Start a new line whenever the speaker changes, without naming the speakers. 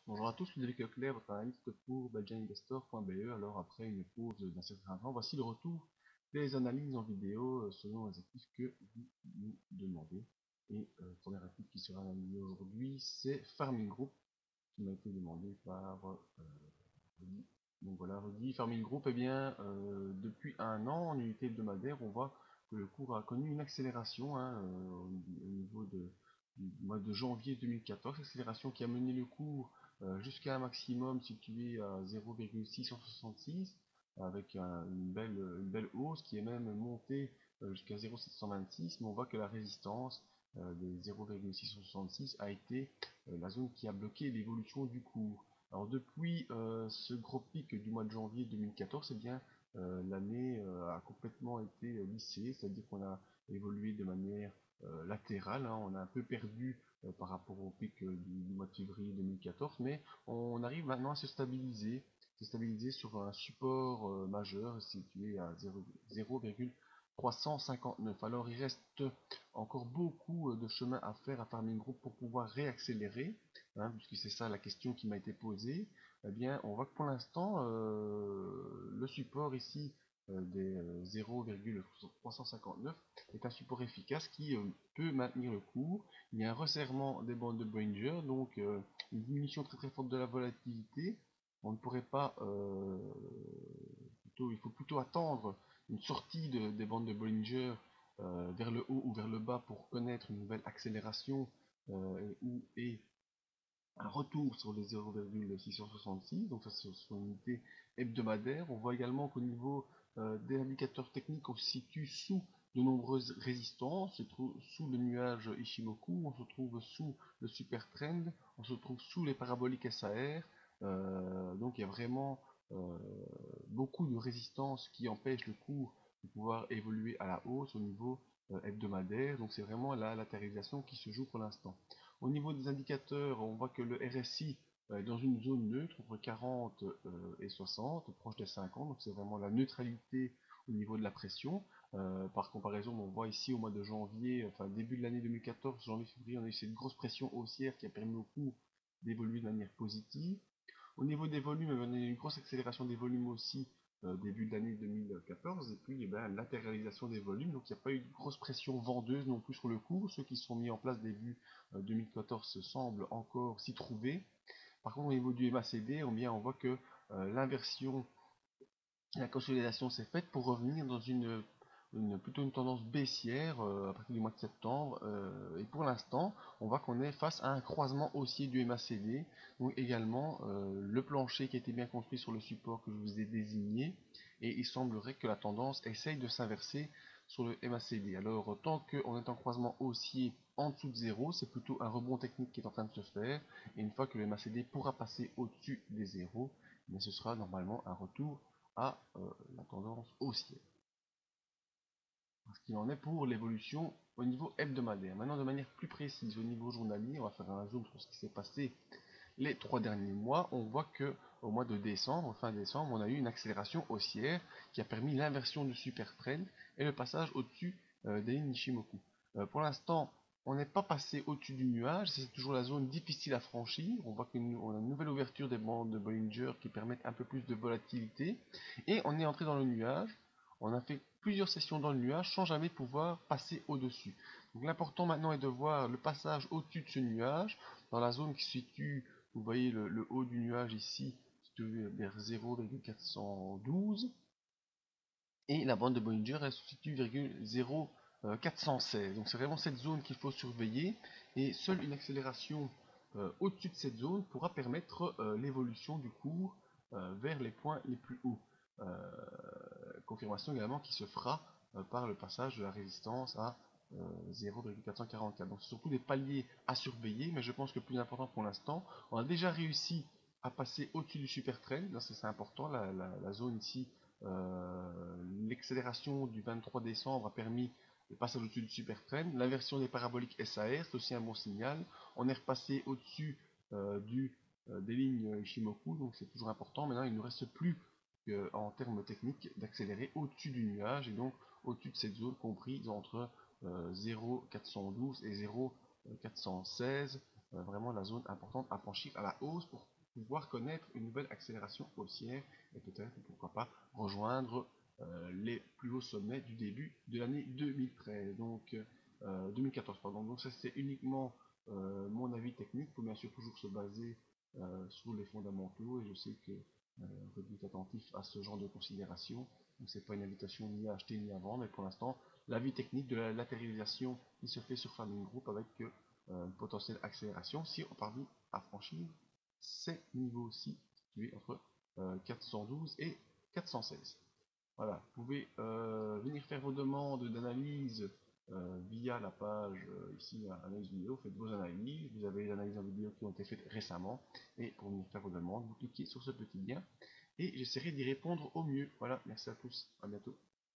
Bonjour à tous, Ludovic Leclerc, votre analyste pour belgianinvestor.be. Alors après une pause d'un certain temps, voici le retour des analyses en vidéo selon les actifs que vous nous demandez. Et le premier actif qui sera analysé aujourd'hui, c'est Farming Group, qui m'a été demandé par Rudy. Donc voilà, Rudy, Farming Group, eh bien, depuis un an en unité hebdomadaire, on voit que le cours a connu une accélération au niveau du mois de janvier 2014, accélération qui a mené le cours jusqu'à un maximum situé à 0,666 avec une belle hausse qui est même montée jusqu'à 0,726, mais on voit que la résistance des 0,666 a été la zone qui a bloqué l'évolution du cours. Alors depuis ce gros pic du mois de janvier 2014, eh bien l'année a complètement été lissée, c'est-à-dire qu'on a évolué de manière latérale, hein. On a un peu perdu par rapport au pic du mois de février 2014, mais on arrive maintenant à se stabiliser sur un support majeur situé à 0,359. Alors il reste encore beaucoup de chemin à faire à Farming Group pour pouvoir réaccélérer, hein, puisque c'est ça la question qui m'a été posée. Eh bien, on voit que pour l'instant, le support ici des 0,359 est un support efficace qui peut maintenir le cours. Il y a un resserrement des bandes de Bollinger, donc une diminution très forte de la volatilité. On ne pourrait pas, il faut plutôt attendre une sortie des bandes de Bollinger vers le haut ou vers le bas pour connaître une nouvelle accélération et un retour sur les 0,666, donc ça c'est sur une unité hebdomadaire. On voit également qu'au niveau des indicateurs techniques, on se situe sous de nombreuses résistances, on se trouve sous le nuage Ishimoku, on se trouve sous le super trend, on se trouve sous les paraboliques SAR, donc il y a vraiment beaucoup de résistances qui empêchent le cours de pouvoir évoluer à la hausse au niveau hebdomadaire, donc c'est vraiment la latéralisation qui se joue pour l'instant. Au niveau des indicateurs, on voit que le RSI est dans une zone neutre entre 40 et 60, proche des 50, donc c'est vraiment la neutralité au niveau de la pression. Par comparaison, on voit ici au mois de janvier, enfin début de l'année 2014, janvier-février, on a eu cette grosse pression haussière qui a permis au cours d'évoluer de manière positive. Au niveau des volumes, on a eu une grosse accélération des volumes aussi début de l'année 2014, et puis latéralisation des volumes, donc il n'y a pas eu de grosse pression vendeuse non plus sur le cours. Ceux qui sont mis en place début 2014 semblent encore s'y trouver. Par contre, au niveau du MACD, on voit que l'inversion, la consolidation s'est faite pour revenir dans plutôt une tendance baissière à partir du mois de septembre. Et pour l'instant, on voit qu'on est face à un croisement haussier du MACD. Donc également le plancher qui a été bien construit sur le support que je vous ai désigné. Et il semblerait que la tendance essaye de s'inverser sur le MACD. Alors tant qu'on est en croisement haussier en dessous de 0, c'est plutôt un rebond technique qui est en train de se faire. Et une fois que le MACD pourra passer au-dessus des 0, mais ce sera normalement un retour à la tendance haussière. Ce qu'il en est pour l'évolution au niveau hebdomadaire. Maintenant, de manière plus précise, au niveau journalier, on va faire un zoom sur ce qui s'est passé les 3 derniers mois. On voit que au mois de décembre, fin décembre, on a eu une accélération haussière qui a permis l'inversion du super trend et le passage au-dessus des lignes Nishimoku. Pour l'instant, on n'est pas passé au-dessus du nuage, c'est toujours la zone difficile à franchir. On voit qu'on a une nouvelle ouverture des bandes de Bollinger qui permettent un peu plus de volatilité. Et on est entré dans le nuage. On a fait plusieurs sessions dans le nuage sans jamais pouvoir passer au-dessus. Donc l'important maintenant est de voir le passage au-dessus de ce nuage, dans la zone qui se situe, vous voyez le haut du nuage ici, situé vers 0,412. Et la bande de Bollinger elle se situe vers 0,416. Donc c'est vraiment cette zone qu'il faut surveiller. Et seule une accélération au-dessus de cette zone pourra permettre l'évolution du cours vers les points les plus hauts. Confirmation également qui se fera par le passage de la résistance à 0,444. Donc c'est surtout des paliers à surveiller, mais je pense que le plus important pour l'instant, on a déjà réussi à passer au-dessus du super trend, c'est important, la zone ici, l'accélération du 23 décembre a permis de passer au-dessus du super trend, l'inversion des paraboliques SAR, c'est aussi un bon signal, on est repassé au-dessus des lignes Ishimoku, donc c'est toujours important. Maintenant il ne nous reste plus en termes techniques d'accélérer au-dessus du nuage et donc au-dessus de cette zone comprise entre 0,412 et 0,416, vraiment la zone importante à franchir à la hausse pour pouvoir connaître une nouvelle accélération haussière et peut-être, pourquoi pas, rejoindre les plus hauts sommets du début de l'année 2013, donc 2014, pardon. Donc ça c'est uniquement mon avis technique. Il faut bien sûr toujours se baser sur les fondamentaux, et je sais que vous êtes attentif à ce genre de considération. Donc c'est pas une invitation ni à acheter ni à vendre, mais pour l'instant l'avis technique de la latéralisation qui se fait sur Farming Group avec une potentielle accélération si on parvient à franchir ces niveaux-ci situés entre 412 et 416. Voilà, vous pouvez venir faire vos demandes d'analyse via la page ici, analyse vidéo, faites vos analyses, vous avez les analyses en vidéo qui ont été faites récemment, et pour venir faire vos demandes, vous cliquez sur ce petit lien, et j'essaierai d'y répondre au mieux. Voilà, merci à tous, à bientôt.